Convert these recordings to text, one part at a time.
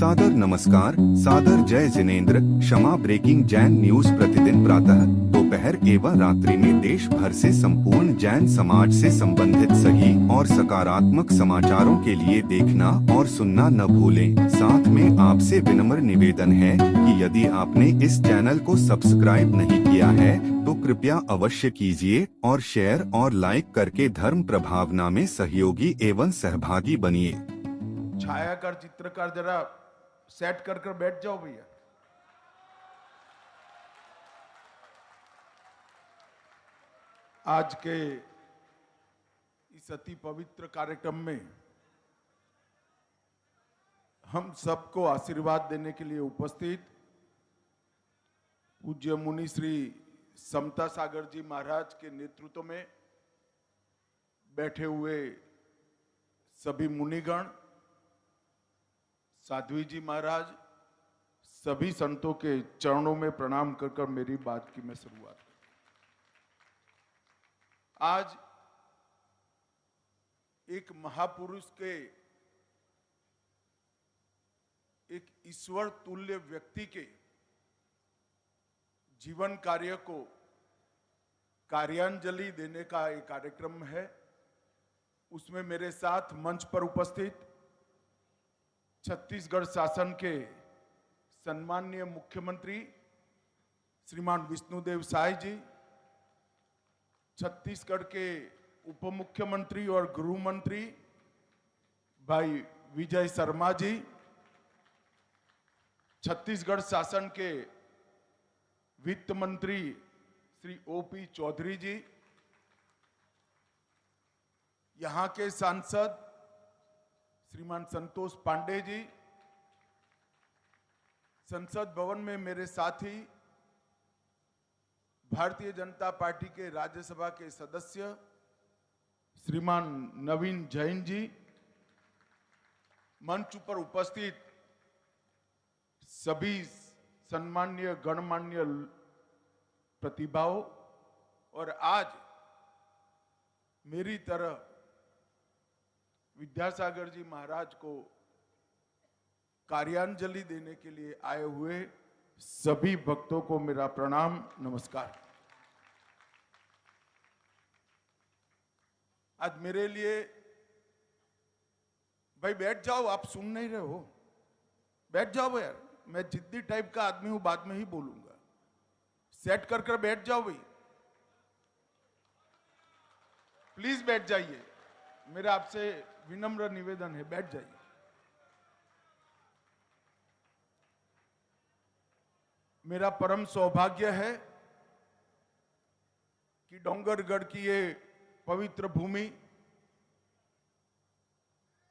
सादर नमस्कार, सादर जय जिनेंद्र। क्षमा ब्रेकिंग जैन न्यूज प्रतिदिन प्रातः दोपहर एवं रात्रि में देश भर से संपूर्ण जैन समाज से संबंधित सही और सकारात्मक समाचारों के लिए देखना और सुनना न भूलें। साथ में आपसे विनम्र निवेदन है कि यदि आपने इस चैनल को सब्सक्राइब नहीं किया है तो कृपया अवश्य कीजिए और शेयर और लाइक करके धर्म प्रभावना में सहयोगी एवं सहभागी बनिए। छायाकार चित्रकार जरा सेट कर कर बैठ जाओ भैया। आज के इस अति पवित्र कार्यक्रम में हम सबको आशीर्वाद देने के लिए उपस्थित पूज्य मुनि श्री समता सागर जी महाराज के नेतृत्व में बैठे हुए सभी मुनिगण, साध्वी जी महाराज, सभी संतों के चरणों में प्रणाम कर कर मेरी बात की मैं शुरुआत करूं। आज एक महापुरुष के, एक ईश्वर तुल्य व्यक्ति के जीवन कार्य को कार्यांजलि देने का एक कार्यक्रम है। उसमें मेरे साथ मंच पर उपस्थित छत्तीसगढ़ शासन के सम्माननीय मुख्यमंत्री श्रीमान विष्णुदेव साय जी, छत्तीसगढ़ के उप मुख्यमंत्री और गृह मंत्री भाई विजय शर्मा जी, छत्तीसगढ़ शासन के वित्त मंत्री श्री ओपी चौधरी जी, यहाँ के सांसद श्रीमान संतोष पांडे जी, संसद भवन में मेरे साथी भारतीय जनता पार्टी के राज्यसभा के सदस्य श्रीमान नवीन जैन जी, मंच पर उपस्थित सभी सम्माननीय गणमान्य प्रतिभाओं, और आज मेरी तरह विद्यासागर जी महाराज को कार्यांजलि देने के लिए आए हुए सभी भक्तों को मेरा प्रणाम, नमस्कार। आज मेरे लिए, भाई बैठ जाओ, आप सुन नहीं रहे हो, बैठ जाओ यार। मैं जिद्दी टाइप का आदमी हूं, बाद में ही बोलूंगा। सेट कर कर बैठ जाओ भाई, प्लीज बैठ जाइए। मेरा आपसे विनम्र निवेदन है, बैठ जाइए। मेरा परम सौभाग्य है कि डोंगरगढ़ की ये पवित्र भूमि,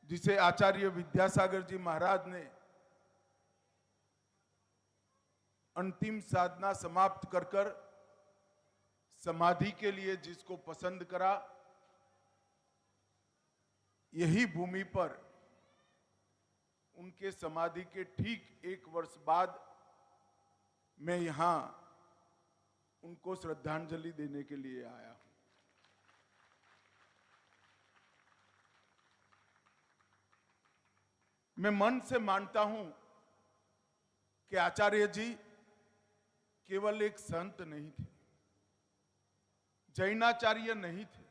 जिसे आचार्य विद्यासागर जी महाराज ने अंतिम साधना समाप्त कर कर समाधि के लिए जिसको पसंद करा, यही भूमि पर उनके समाधि के ठीक 1 वर्ष बाद मैं यहां उनको श्रद्धांजलि देने के लिए आया हूं। मैं मन से मानता हूं कि आचार्य जी केवल एक संत नहीं थे, जैनाचार्य नहीं थे,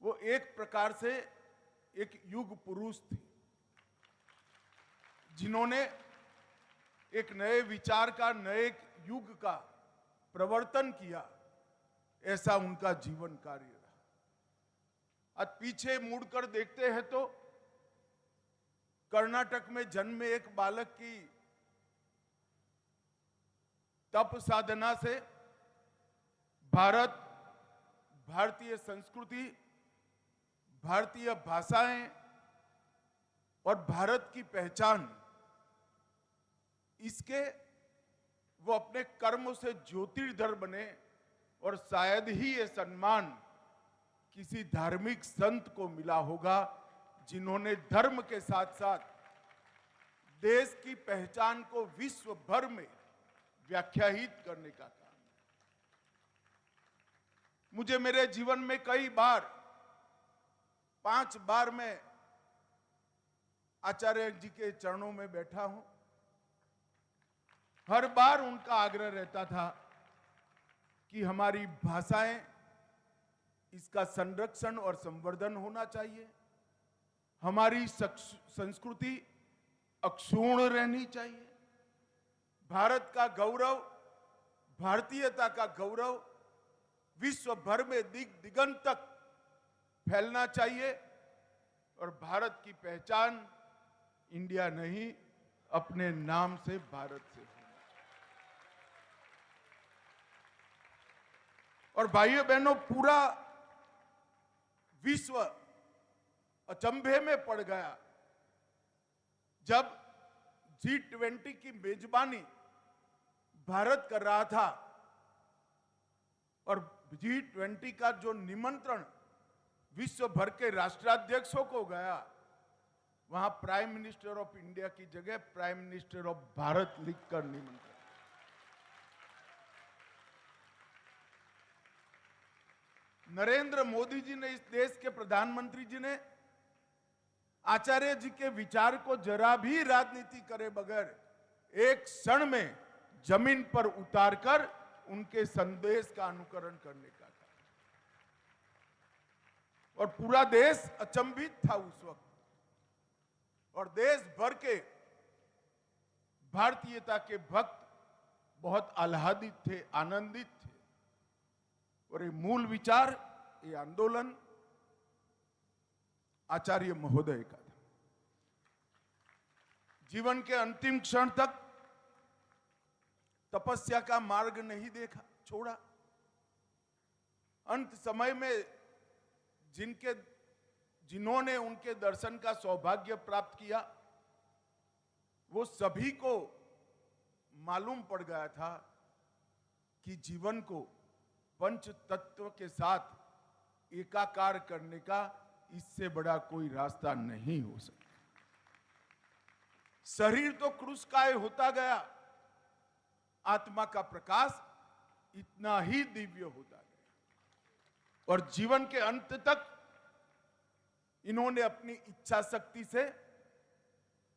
वो एक प्रकार से एक युग पुरुष थे, जिन्होंने एक नए विचार का, नए युग का प्रवर्तन किया। ऐसा उनका जीवन कार्य रहा। आज पीछे मुड़कर देखते हैं तो कर्नाटक में जन्मे एक बालक की तप साधना से भारत, भारतीय संस्कृति, भारतीय भाषाएं और भारत की पहचान, इसके वो अपने कर्म से ज्योतिर्धर बने। और शायद ही ये सम्मान किसी धार्मिक संत को मिला होगा जिन्होंने धर्म के साथ साथ देश की पहचान को विश्व भर में व्याख्यायित करने का काम। मुझे मेरे जीवन में कई बार, 5 बार मैं आचार्य जी के चरणों में बैठा हूं, हर बार उनका आग्रह रहता था कि हमारी भाषाएं, इसका संरक्षण और संवर्धन होना चाहिए, हमारी संस्कृति अक्षुण्ण रहनी चाहिए, भारत का गौरव, भारतीयता का गौरव विश्व भर में दिगंत तक फैलना चाहिए और भारत की पहचान इंडिया नहीं, अपने नाम से भारत से होना। और भाइयों बहनों, पूरा विश्व अचंभे में पड़ गया जब G20 की मेजबानी भारत कर रहा था और G20 का जो निमंत्रण विश्व भर के राष्ट्राध्यक्षों को गया, वहां प्राइम मिनिस्टर ऑफ इंडिया की जगह प्राइम मिनिस्टर ऑफ भारत लिखकर निमंत्रण। नरेंद्र मोदी जी ने, इस देश के प्रधानमंत्री जी ने आचार्य जी के विचार को जरा भी राजनीति करे बगैर एक क्षण में जमीन पर उतारकर उनके संदेश का अनुकरण करने का था और पूरा देश अचंभित था उस वक्त और देश भर के भारतीयता के भक्त बहुत आह्लादित थे, आनंदित थे। और ये मूल विचार, ये आंदोलन आचार्य महोदय का था। जीवन के अंतिम क्षण तक तपस्या का मार्ग नहीं देखा, छोड़ा। अंत समय में जिन्होंने उनके दर्शन का सौभाग्य प्राप्त किया, वो सभी को मालूम पड़ गया था कि जीवन को पंच तत्व के साथ एकाकार करने का इससे बड़ा कोई रास्ता नहीं हो सकता। शरीर तो क्रूसकाय होता गया, आत्मा का प्रकाश इतना ही दिव्य होता गया और जीवन के अंत तक इन्होंने अपनी इच्छा शक्ति से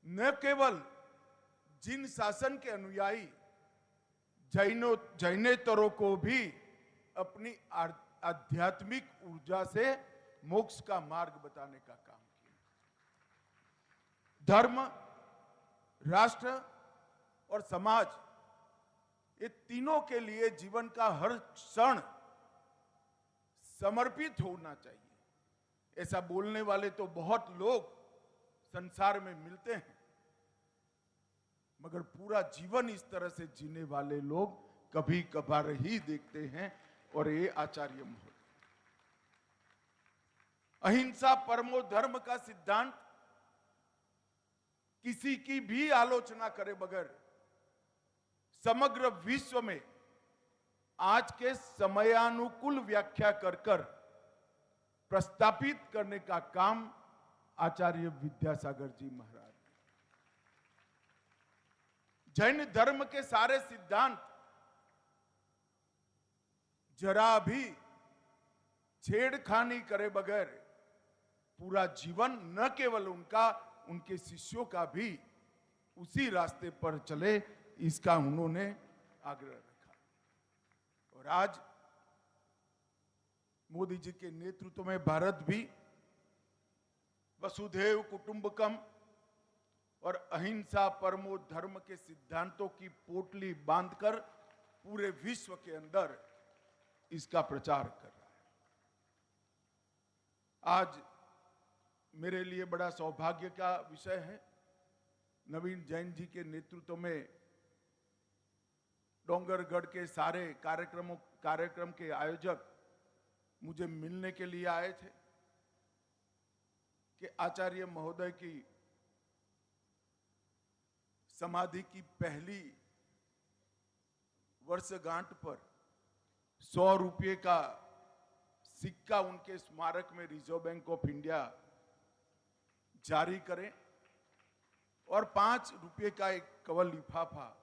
न केवल जिन शासन के अनुयायी जैनेतरों को भी अपनी आध्यात्मिक ऊर्जा से मोक्ष का मार्ग बताने का काम किया। धर्म, राष्ट्र और समाज, ये तीनों के लिए जीवन का हर क्षण समर्पित होना चाहिए। ऐसा बोलने वाले तो बहुत लोग संसार में मिलते हैं, मगर पूरा जीवन इस तरह से जीने वाले लोग कभी कभार ही देखते हैं। और ये आचार्य महोदय अहिंसा परमो धर्म का सिद्धांत किसी की भी आलोचना करे बगैर समग्र विश्व में आज के समयानुकूल व्याख्या कर प्रस्तापित करने का काम आचार्य विद्यासागर जी महाराज। जैन धर्म के सारे सिद्धांत जरा भी छेड़खानी करे बगैर पूरा जीवन न केवल उनका, उनके शिष्यों का भी उसी रास्ते पर चले, इसका उन्होंने आग्रह रखा। और आज मोदी जी के नेतृत्व में भारत भी वसुधैव कुटुंबकम और अहिंसा परमो धर्म के सिद्धांतों की पोटली बांधकर पूरे विश्व के अंदर इसका प्रचार कर रहा है। आज मेरे लिए बड़ा सौभाग्य का विषय है, नवीन जैन जी के नेतृत्व में डोंगरगढ़ के सारे कार्यक्रम के आयोजक मुझे मिलने के लिए आए थे कि आचार्य महोदय की समाधि की पहली वर्षगांठ पर 100 रुपये का सिक्का उनके स्मारक में रिजर्व बैंक ऑफ इंडिया जारी करें और 5 रुपये का एक कवल लिफाफा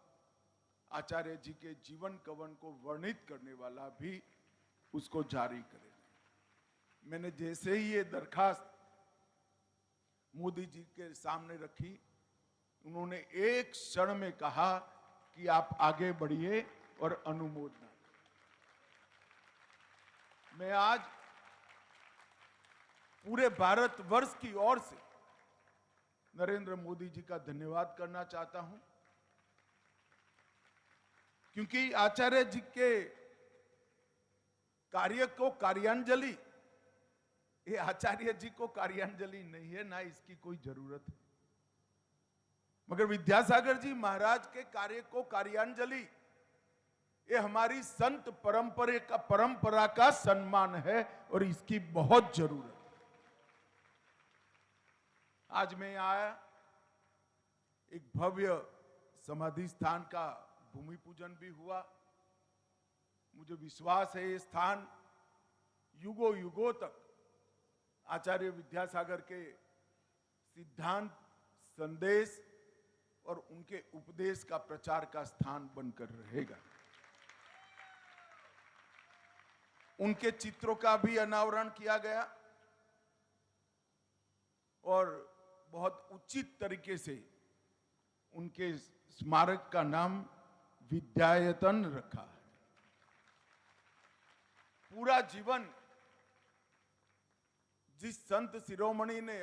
आचार्य जी के जीवन कवन को वर्णित करने वाला भी उसको जारी करें। मैंने जैसे ही ये दरखास्त मोदी जी के सामने रखी। उन्होंने एक क्षण में कहा कि आप आगे बढ़िए और अनुमोदन। मैं आज पूरे भारतवर्ष की ओर से नरेंद्र मोदी जी का धन्यवाद करना चाहता हूं, क्योंकि आचार्य जी के कार्य को कार्यांजलि, ये आचार्य जी को कार्यांजलि नहीं है, ना इसकी कोई जरूरत है, मगर विद्यासागर जी महाराज के कार्य को कार्यांजलि, ये हमारी संत परंपरा का सम्मान है और इसकी बहुत जरूरत है। आज मैं आया, एक भव्य समाधि स्थान का भूमि पूजन भी हुआ। मुझे विश्वास है ये स्थान युगों युगों तक आचार्य विद्यासागर के सिद्धांत, संदेश और उनके उपदेश का प्रचार का स्थान बनकर रहेगा। उनके चित्रों का भी अनावरण किया गया और बहुत उचित तरीके से उनके स्मारक का नाम विद्यायतन रखा है। पूरा जीवन जिस संत शिरोमणि ने,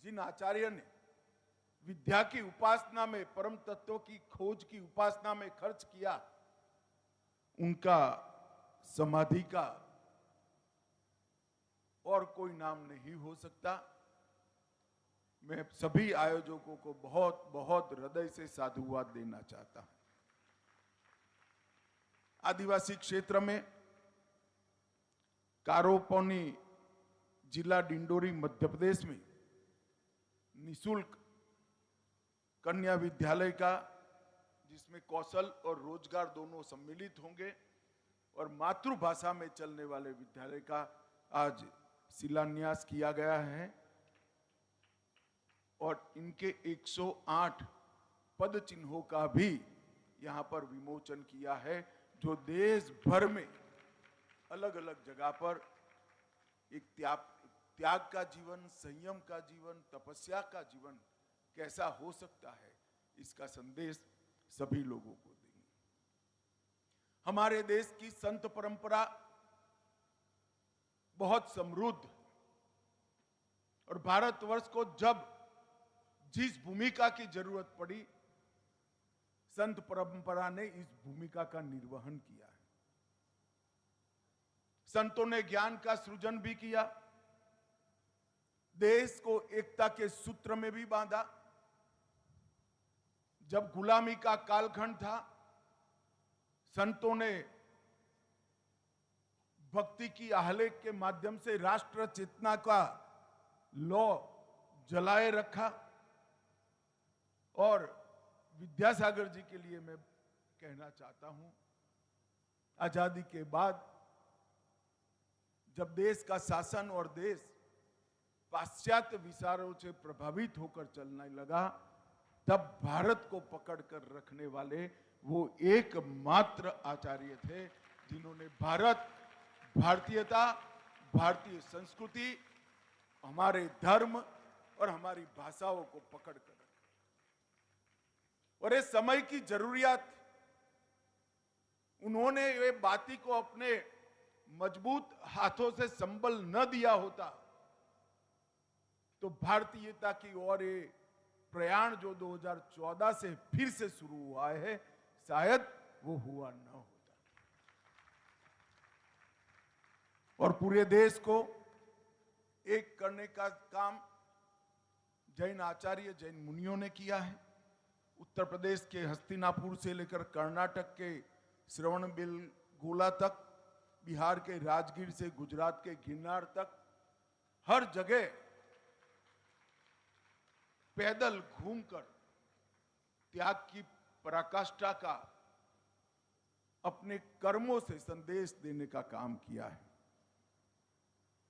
जिन आचार्य ने विद्या की उपासना में, परम तत्व की खोज की उपासना में खर्च किया, उनका समाधि का और कोई नाम नहीं हो सकता। मैं सभी आयोजकों को बहुत बहुत हृदय से साधुवाद देना चाहता हूं। आदिवासी क्षेत्र में कारोपनी जिला डिंडोरी मध्य प्रदेश में निशुल्क कन्या विद्यालय का, जिसमें कौशल और रोजगार दोनों सम्मिलित होंगे, और मातृभाषा में चलने वाले विद्यालय का आज शिलान्यास किया गया है और इनके 108 पद चिन्हों का भी यहां पर विमोचन किया है, जो देश भर में अलग अलग जगह पर एक त्याग का जीवन, संयम का जीवन, तपस्या का जीवन कैसा हो सकता है, इसका संदेश सभी लोगों को देंगे। हमारे देश की संत परंपरा बहुत समृद्ध, और भारतवर्ष को जब जिस भूमिका की जरूरत पड़ी, संत परंपरा ने इस भूमिका का निर्वहन किया है। संतों ने ज्ञान का सृजन भी किया, देश को एकता के सूत्र में भी बांधा। जब गुलामी का कालखंड था, संतों ने भक्ति की आहलेख के माध्यम से राष्ट्र चेतना का लौ जलाए रखा। और विद्यासागर जी के लिए मैं कहना चाहता हूं, आजादी के बाद जब देश का शासन और देश पाश्चात्य विचारों से प्रभावित होकर चलने लगा, तब भारत को पकड़कर रखने वाले वो एकमात्र आचार्य थे जिन्होंने भारत, भारतीयता, भारतीय संस्कृति, हमारे धर्म और हमारी भाषाओं को पकड़ कर रखा। और ये समय की जरूरियत, उन्होंने ये बाती को अपने मजबूत हाथों से संबल न दिया होता तो भारतीयता की ओर ये प्रयाण जो 2014 से फिर से शुरू हुआ है, शायद वो हुआ न होता। और पूरे देश को एक करने का काम जैन आचार्य, जैन मुनियों ने किया है। उत्तर प्रदेश के हस्तिनापुर से लेकर कर्नाटक के श्रवणबेलगोला तक, बिहार के राजगीर से गुजरात के गिरनार तक, हर जगह पैदल घूमकर त्याग की पराकाष्ठा का अपने कर्मों से संदेश देने का काम किया है।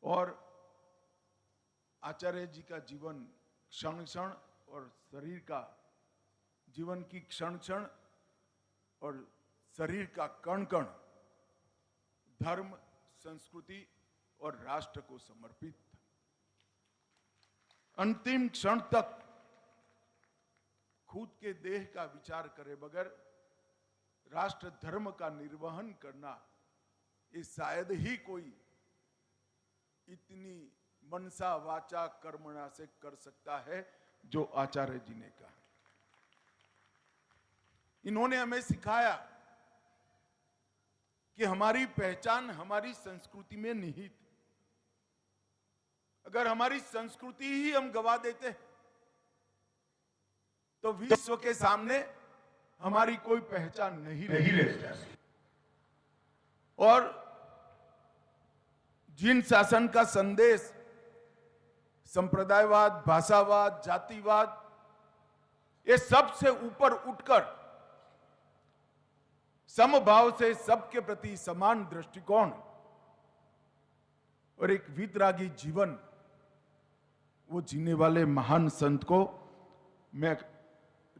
और आचार्य जी का जीवन क्षण क्षण, और शरीर का जीवन की क्षण क्षण और शरीर का कण कण धर्म, संस्कृति और राष्ट्र को समर्पित था। अंतिम क्षण तक खुद के देह का विचार करे बगैर राष्ट्र धर्म का निर्वहन करना, ये शायद ही कोई इतनी मनसा वाचा कर्मणा से कर सकता है जो आचार्य जी ने कहा। इन्होंने हमें सिखाया कि हमारी पहचान हमारी संस्कृति में निहित है। अगर हमारी संस्कृति ही हम गवा देते हैं तो विश्व के सामने हमारी कोई पहचान नहीं रहती। और जिन शासन का संदेश संप्रदायवाद, भाषावाद, जातिवाद, ये सबसे ऊपर उठकर समभाव से सबके प्रति समान दृष्टिकोण और एक वितरागी जीवन वो जीने वाले महान संत को मैं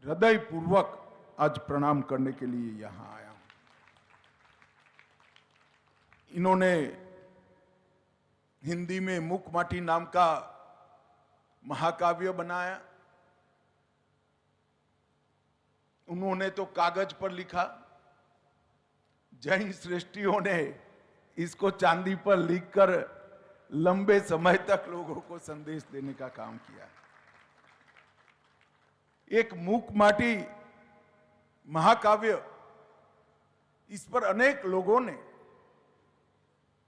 हृदय पूर्वक आज प्रणाम करने के लिए यहां आया हूं। इन्होंने हिंदी में मुकमाटी नाम का महाकाव्य बनाया। उन्होंने तो कागज पर लिखा, जैन श्रेष्ठियों ने इसको चांदी पर लिखकर लंबे समय तक लोगों को संदेश देने का काम किया। एक मुकमाटी महाकाव्य, इस पर अनेक लोगों ने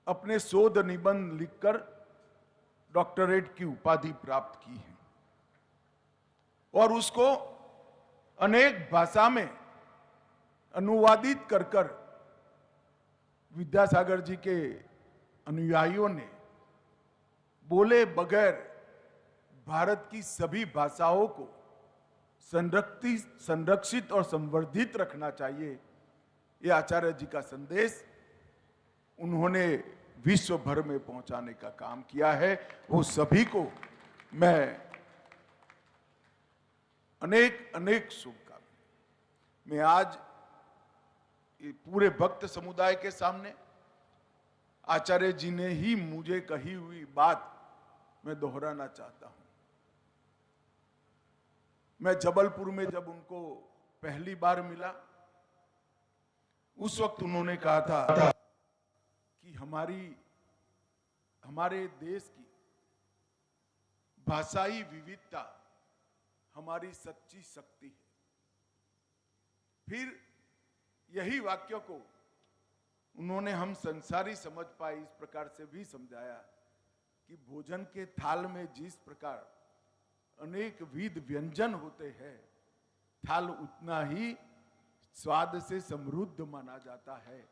अपने शोध निबंध लिखकर डॉक्टरेट की उपाधि प्राप्त की है और उसको अनेक भाषा में अनुवादित कर विद्यासागर जी के अनुयायियों ने बोले बगैर भारत की सभी भाषाओं को संरक्षित और संवर्धित रखना चाहिए। ये आचार्य जी का संदेश उन्होंने विश्व भर में पहुंचाने का काम किया है। वो सभी को मैं अनेक अनेक शुभकामनाएं। मैं आज पूरे भक्त समुदाय के सामने आचार्य जी ने ही मुझे कही हुई बात मैं दोहराना चाहता हूं। मैं जबलपुर में जब उनको पहली बार मिला, उस वक्त उन्होंने कहा था कि हमारे देश की भाषाई विविधता हमारी सच्ची शक्ति है। फिर यही वाक्य को उन्होंने हम संसारी समझ पाए इस प्रकार से भी समझाया कि भोजन के थाल में जिस प्रकार अनेक विध व्यंजन होते हैं, थाल उतना ही स्वाद से समृद्ध माना जाता है।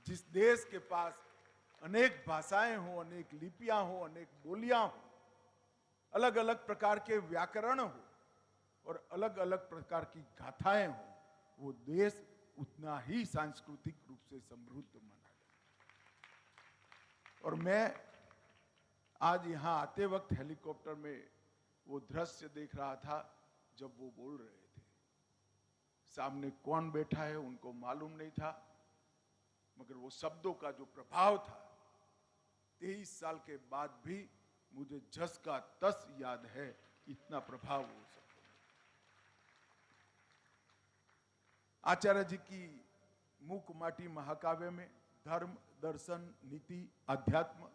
जिस देश के पास अनेक भाषाएं हो, अनेक लिपियां हो, अनेक बोलियां हो, अलग अलग प्रकार के व्याकरण हो और अलग अलग प्रकार की गाथाएं हो, वो देश उतना ही सांस्कृतिक रूप से समृद्ध माना जाता है। और मैं आज यहां आते वक्त हेलीकॉप्टर में वो दृश्य देख रहा था जब वो बोल रहे थे। सामने कौन बैठा है उनको मालूम नहीं था, मगर वो शब्दों का जो प्रभाव था 23 साल के बाद भी मुझे जस का तस याद है, इतना प्रभाव हो सकता। आचार्य जी की मुकमाटी महाकाव्य में धर्म, दर्शन, नीति, अध्यात्म,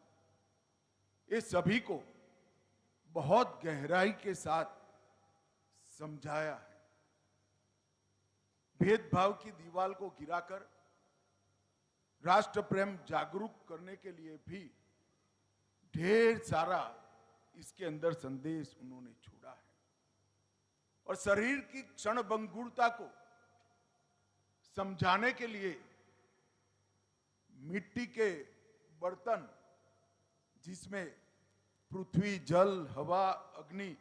ये सभी को बहुत गहराई के साथ समझाया है। भेदभाव की दीवार को गिराकर राष्ट्र प्रेम जागरूक करने के लिए भी ढेर सारा इसके अंदर संदेश उन्होंने छोड़ा है। और शरीर की क्षणभंगुरता को समझाने के लिए मिट्टी के बर्तन जिसमें पृथ्वी, जल, हवा, अग्नि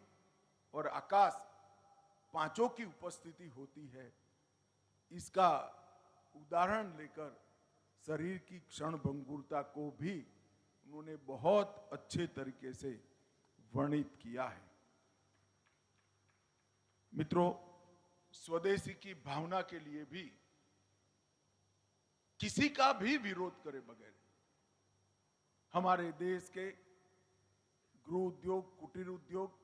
और आकाश पांचों की उपस्थिति होती है, इसका उदाहरण लेकर शरीर की क्षणभंगुरता को भी उन्होंने बहुत अच्छे तरीके से वर्णित किया है। मित्रों, स्वदेशी की भावना के लिए भी किसी का भी विरोध करे बगैर हमारे देश के गृह उद्योग, कुटीर उद्योग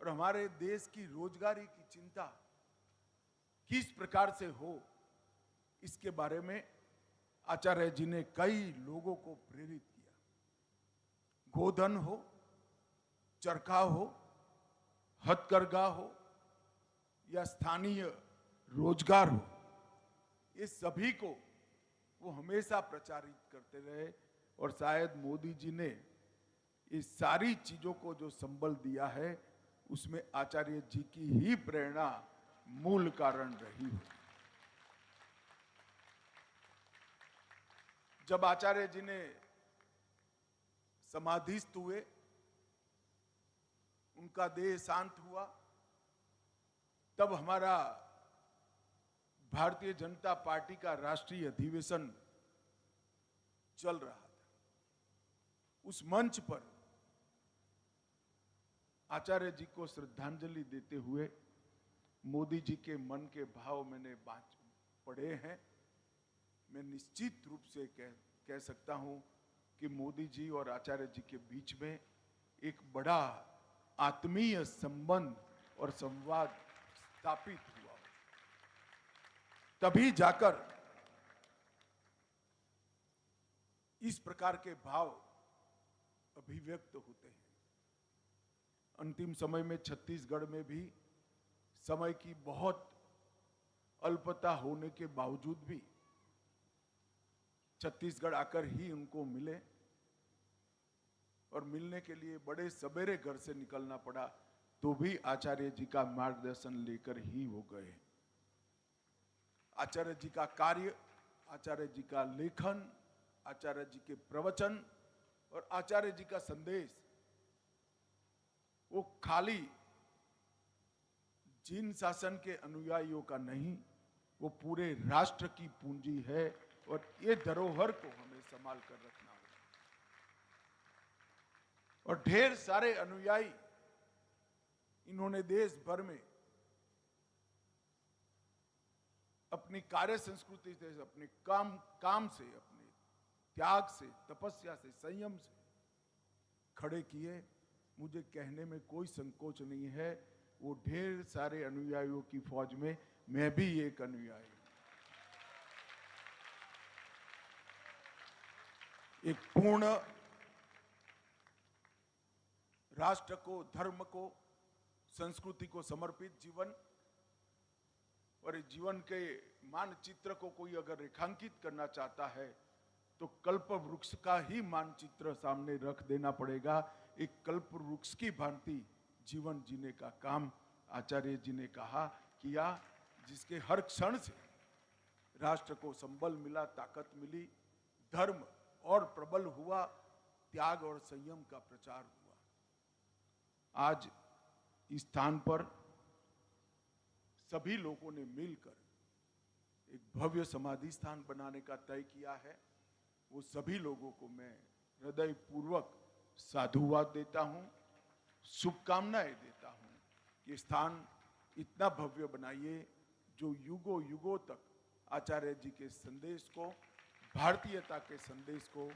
और हमारे देश की रोजगारी की चिंता किस प्रकार से हो, इसके बारे में आचार्य जी ने कई लोगों को प्रेरित किया। गोधन हो, चरखा हो, हथकरघा हो या स्थानीय रोजगार हो, ये सभी को वो हमेशा प्रचारित करते रहे। और शायद मोदी जी ने इस सारी चीजों को जो संबल दिया है, उसमें आचार्य जी की ही प्रेरणा मूल कारण रही हो। जब आचार्य जी ने समाधिस्थ हुए, उनका देह शांत हुआ, तब हमारा भारतीय जनता पार्टी का राष्ट्रीय अधिवेशन चल रहा था। उस मंच पर आचार्य जी को श्रद्धांजलि देते हुए मोदी जी के मन के भाव मैंने पढ़े हैं। मैं निश्चित रूप से कह सकता हूं कि मोदी जी और आचार्य जी के बीच में एक बड़ा आत्मीय संबंध और संवाद स्थापित हुआ। तभी जाकर इस प्रकार के भाव अभिव्यक्त होते हैं। अंतिम समय में छत्तीसगढ़ में भी समय की बहुत अल्पता होने के बावजूद भी छत्तीसगढ़ आकर ही उनको मिले, और मिलने के लिए बड़े सवेरे घर से निकलना पड़ा, तो भी आचार्य जी का मार्गदर्शन लेकर ही वो गए। आचार्य जी का कार्य, आचार्य जी का लेखन, आचार्य जी के प्रवचन और आचार्य जी का संदेश, वो खाली जिन शासन के अनुयायियों का नहीं, वो पूरे राष्ट्र की पूंजी है। और ये धरोहर को हमें संभाल कर रखना होगा। और ढेर सारे अनुयायी इन्होंने देश भर में अपनी कार्य संस्कृति से, अपने काम से, अपने त्याग से, तपस्या से, संयम से खड़े किए। मुझे कहने में कोई संकोच नहीं है, वो ढेर सारे अनुयायियों की फौज में मैं भी एक अनुयायी हूं। एक पूर्ण राष्ट्र को, धर्म को, संस्कृति को समर्पित जीवन, और इस जीवन के मानचित्र को कोई अगर रेखांकित करना चाहता है तो कल्प वृक्ष का ही मानचित्र सामने रख देना पड़ेगा। एक कल्प वृक्ष की भांति जीवन जीने का काम आचार्य जी ने किया, जिसके हर क्षण से राष्ट्र को संबल मिला, ताकत मिली, धर्म और प्रबल हुआ, त्याग और संयम का प्रचार हुआ। आज इस स्थान पर सभी लोगों ने मिलकर एक भव्य समाधि स्थान बनाने का तय किया है। वो सभी लोगों को मैं हृदय पूर्वक साधुवाद देता हूं, शुभकामनाएं देता हूं कि स्थान इतना भव्य बनाइए जो युगों युगों तक आचार्य जी के संदेश को, भारतीयता के संदेश को,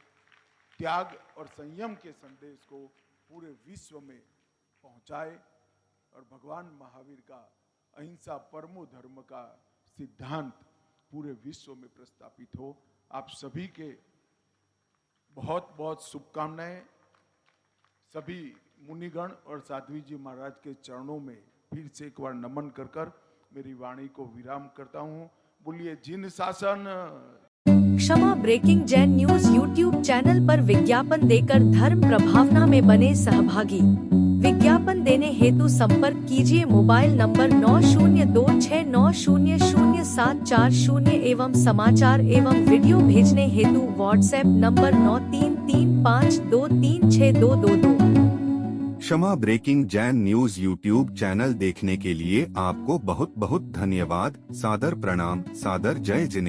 त्याग और संयम के संदेश को पूरे विश्व में पहुंचाए, और भगवान महावीर का अहिंसा परमो धर्म का सिद्धांत पूरे विश्व में प्रस्थापित हो। आप सभी के बहुत बहुत शुभकामनाएं। सभी मुनिगण और साध्वी जी महाराज के चरणों में फिर से एक बार नमन कर मेरी वाणी को विराम करता हूं। बोलिए जिन शासन। Kshama breaking Jain news YouTube channel पर विज्ञापन देकर धर्म प्रभावना में बने सहभागी। विज्ञापन देने हेतु संपर्क कीजिए मोबाइल नंबर 9026900740 एवं समाचार एवं वीडियो भेजने हेतु WhatsApp number 9335236222। Kshama breaking Jain news YouTube channel देखने के लिए आपको बहुत बहुत धन्यवाद। सादर प्रणाम, सादर जय जिनेंद्र।